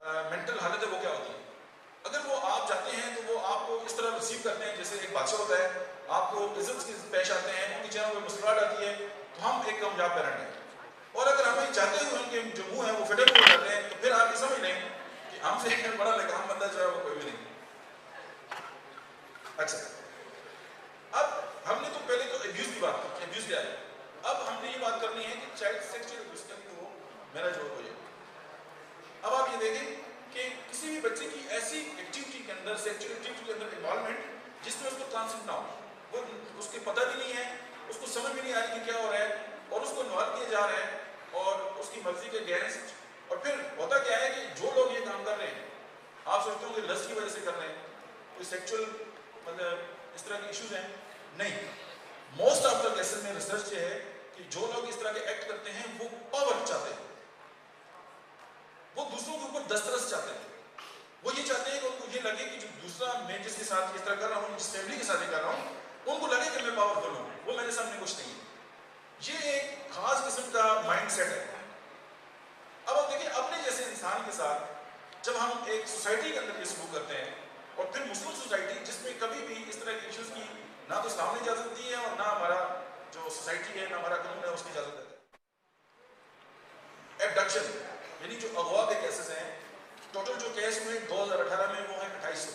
Mental حالت ہے وہ کیا ہوتی ہے. اگر وہ آپ جاتے ہیں تو وہ آپ کو اس طرح ریسیو کرتے ہیں جیسے ایک بادشاہ ہوتا ہے, آپ کو عزت کے پیش آتے ہیں, ان کی چہروں پہ مسکراہٹ آتی ہے, تو ہم ایک کامیاب پیرنٹ ہیں. اور اگر ہمیں چاہتے ہوئے ان کے جو منہ ہیں وہ فٹے ہوئے ہو جاتے ہیں, تو پھر آپ یہ سمجھ لیں کہ ہم سے بڑا لگام بندہ جو ہے وہ کوئی بھی نہیں. اچھا, اب ہم نے تو پہلے تو ابیوز کی بات کی کہ ابیوز کیا ہے. اب ہم نے یہ بات کرنی ہے کہ چائلڈ سیکچوئل ابیوز کا تو میرا جو ہو جائے. اب آپ یہ دیکھیں کہ کسی بھی بچے کی ایسی ایکٹیویٹی کے اندر, سیکچوئل ایکٹیویٹی کے اندر انوالومنٹ جس میں اس کو کانسیپٹ نہ ہو, وہ اس کے پتہ بھی نہیں ہے, اس کو سمجھ بھی نہیں آ رہی کہ کیا ہو رہا ہے, اور اس کو انوالو کیا جا رہا ہے اور اس کی مرضی کے اگینسٹ. اور پھر ہوتا کیا ہے کہ جو لوگ یہ کام کر رہے ہیں, آپ سوچتے ہوں کہ لسٹ کی وجہ سے کر رہے ہیں, کوئی سیکچوئل مطلب اس طرح کے ایشوز ہیں, نہیں. موسٹ آف دا کیسز میں ریسرچ یہ ہے کہ جو لوگ اس طرح کے ایکٹ کرتے ہیں وہ پاور چاہتے ہیں, وہ دوسروں کے اوپر دسترس چاہتے ہیں. وہ یہ چاہتے ہیں کہ ان کو یہ لگے کہ جو دوسرا میں جس کے ساتھ اس طرح کر رہا ہوں, جس فیملی کے ساتھ یہ کر رہا ہوں, ان کو لگے کہ میں پاورفل ہوں, وہ میرے سامنے کچھ نہیں ہے. یہ ایک خاص قسم کا مائنڈ سیٹ ہے. اب آپ دیکھیں اپنے جیسے انسان کے ساتھ جب ہم ایک سوسائٹی کے اندر یہ سلوک کرتے ہیں, اور پھر مسلم سوسائٹی جس میں کبھی بھی اس طرح کے ایشوز کی نہ تو اسلام نے اجازت دی ہے اور نہ ہمارا جو سوسائٹی ہے, نہ ہمارا قانون ہے اس کی اجازت دیتا ہے. ایبڈکشن یعنی جو اغوا کے کیسز ہیں, ٹوٹل جو کیس ہوئے 2018 میں وہ ہیں 2800.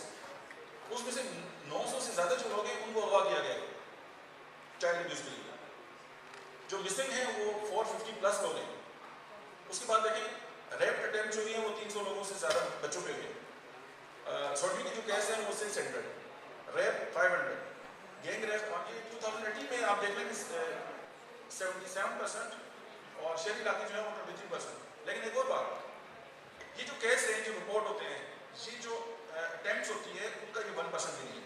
اس میں سے 900 سے زیادہ جو لوگ ہیں ان کو اغوا کیا گیا چائلڈ ابیوز کے لیے. جو مسنگ ہیں وہ 450 پلس لوگ ہیں. اس کے بعد دیکھیں ریپ اٹیمپٹ جو ہوئی ہیں وہ 300 لوگوں سے زیادہ بچوں پہ ہوئے. سوڈوی کے جو کیس ہیں وہ 600, ریپ 500, گینگ ریپ 2018 میں آپ دیکھ لیں کہ 77% اور شہری علاقے جو ہیں وہ 23%. لیکن ایک اور بات, یہ جو کیس ہیں جو رپورٹ ہوتے ہیں, یہ جو اٹیمپٹس ہوتی ہے ان کا یہ 1% بھی نہیں ہے.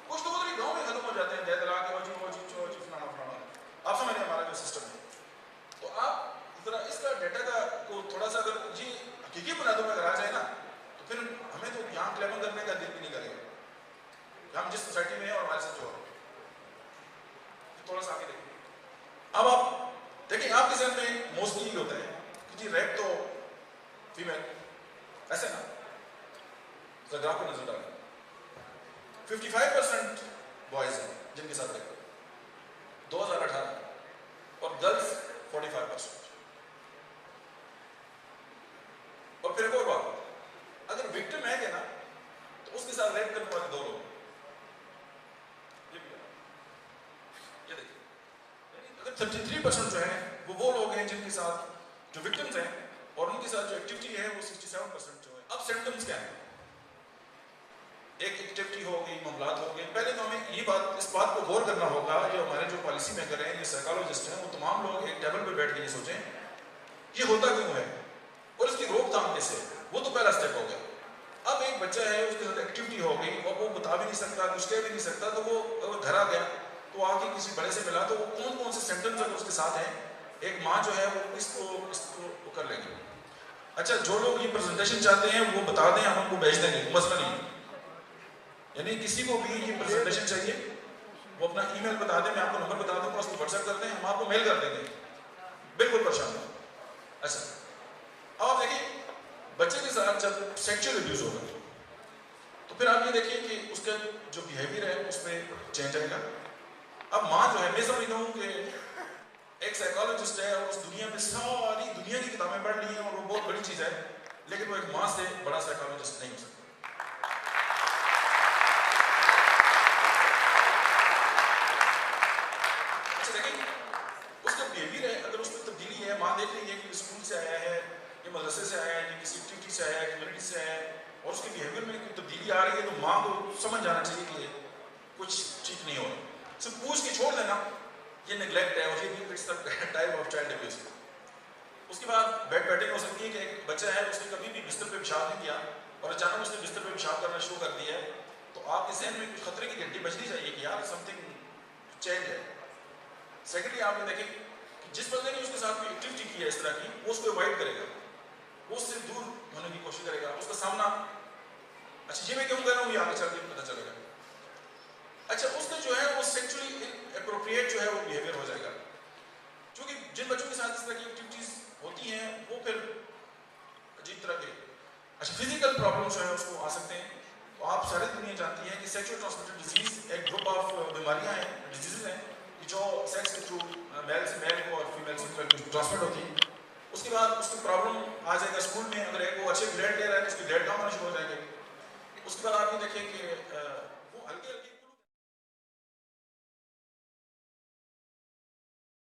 کچھ تو ادھر گاؤں میں ختم ہو جاتے ہیں, دے دلا کے فلانا فلانا, آپ سمجھ رہے ہیں ہمارا جو سسٹم ہے. تو آپ ذرا اس کا ڈیٹا کا کو تھوڑا سا اگر یہ حقیقی بنیادوں میں اگر آ جائے نا, تو پھر ہمیں تو یہاں کلیمر کرنے کا دل بھی نہیں کرے گا کہ ہم جس سوسائٹی میں ہیں اور ہمارے ساتھ جو ہے. تھوڑا سا آگے دیکھیں. اب آپ دیکھیں آپ کے ذہن میں موسٹلی یہ ہوتا ہے کہ جی ریپ تو فیمیل, ایسے نا ذرا گراف کو نظر ڈالیں. 55% بوائز ہیں جن کے ساتھ ریپ 2018, اور گرلز 45%. اور پھر ایک اور بات, اگر وکٹم ہے کہ نا تو اس کے ساتھ ریپ کرنے والے 2 لوگ. یہ دیکھیں اگر 33% جو ہیں وہ لوگ ہیں جن کے ساتھ جو وکٹمز ہیں, اور ان کے ساتھ جو ایکٹیویٹی ہے وہ 67% جو ہے. اب سمپٹمز کیا ہیں؟ ایک ایکٹیویٹی ہوگی, معاملات ہوں گے. پہلے تو ہمیں یہ بات اس بات کو غور کرنا ہوگا, جو ہمارے جو پالیسی میکر ہیں, یہ سائیکالوجسٹ ہیں, وہ تمام لوگ ایک ٹیبل پہ بیٹھ کے یہ سوچیں یہ ہوتا کیوں ہے اور اس کی روک تھام کیسے. وہ تو پہلا اسٹیپ ہو گیا. اب ایک بچہ ہے, اس کے ساتھ ایکٹیویٹی ہو گئی اور وہ بتا بھی نہیں سکتا, کچھ کہہ بھی نہیں سکتا, تو وہ گھر آ گیا تو آ کے کسی بڑے سے ملا, تو وہ کون کون سے سمپٹمز اگر اس کے ساتھ ہیں, ایک ماں جو ہے وہ اس کو کر لے گی. اچھا, جو لوگ یہ پریزنٹیشن چاہتے ہیں وہ بتا دیں, ہم ان کو بھیج دیں گے, مسئلہ نہیں. یعنی کسی کو بھی یہ پریزنٹیشن چاہیے وہ اپنا ای میل بتا دیں, میں آپ کو نمبر بتا دوں گا, اس کو واٹس ایپ کر دیں, ہم آپ کو میل کر دیں گے, بالکل پریشان نہیں. اچھا, اب آپ دیکھیں بچے کے ساتھ جب سیکچوئل ابیوز ہوگا تو پھر آپ یہ دیکھیں کہ اس کا جو بیہیویئر ہے اس پہ چینج آئے گا. اب ماں جو ہے, میں سمجھتا ہوں کہ ایک سائیکالوجسٹ ہے اور اس دنیا میں ساری دنیا کی کتابیں پڑھ لی ہیں اور وہ بہت بڑی چیز ہے, لیکن وہ ایک ماں سے بڑا سائیکالوجسٹ نہیں ہو سکتا. اچھا دیکھیں اس کا بیہیویئر ہے, اگر اس میں تبدیلی ہے, ماں دیکھ رہی ہے کہ اسکول سے آیا ہے, یہ مدرسے سے آیا ہے, یہ کسی ایکٹیویٹی سے آیا ہے, کمیونٹی سے آیا ہے, اور اس کے بیہیویئر میں کوئی تبدیلی آ رہی ہے, تو ماں کو سمجھ جانا چاہیے کہ کچھ ٹھیک نہیں ہو رہا. صرف پوچھ کے چھوڑ دینا یہ نیگلیکٹ ہے, اور یہ it's the type of child abuse. اس کے بعد بیڈ بیٹنگ ہو سکتی ہے کہ ایک بچہ ہے, اس نے کبھی بھی بستر پہ پیشاب نہیں کیا اور اچانک اس نے بستر پہ پیشاب کرنا شروع کر دیا ہے, تو آپ کے ذہن میں کچھ خطرے کی گھنٹی بجنی چاہیے کہ یار سم تھنگ چینج ہے. سیکنڈلی آپ یہ دیکھیں کہ جس بندے نے اس کے ساتھ کوئی ایکٹیویٹی کی ہے اس طرح کی, وہ اس کو اوائڈ کرے گا, وہ اس سے دور ہونے کی کوشش کرے گا, اس کا سامنا. اچھا یہ میں کیوں کہہ رہا ہوں, یہ آگے چل کے پتہ چلے گا. اچھا اس کا جو ہے وہ سیکچولی اپروپریٹ جو ہے وہ بیہیویئر ہو جائے گا, کیونکہ جن بچوں کے ساتھ اس طرح کی ایکٹیویٹیز ہوتی ہیں وہ پھر عجیب طرح کے فزیکل پرابلم جو ہیں اس کو آ سکتے ہیں. تو آپ ساری دنیا جانتی ہے کہ سیکشل ٹرانسمیٹڈ ڈیزیز ایک گروپ آف بیماریاں ہیں, ڈیزیزز ہیں جو سیکس کے تھرو میل سے میل کو اور فیمیل سے فیمیل کو ٹرانسمٹ ہوتی ہیں. اس کے بعد اس کی پرابلم آ جائے گا اسکول میں, اگر ایک وہ اچھے گریڈ لے رہا ہے تو اس کی گریڈ کم ہونا شروع ہو جائیں گے. اس کے بعد آپ یہ دیکھیں کہ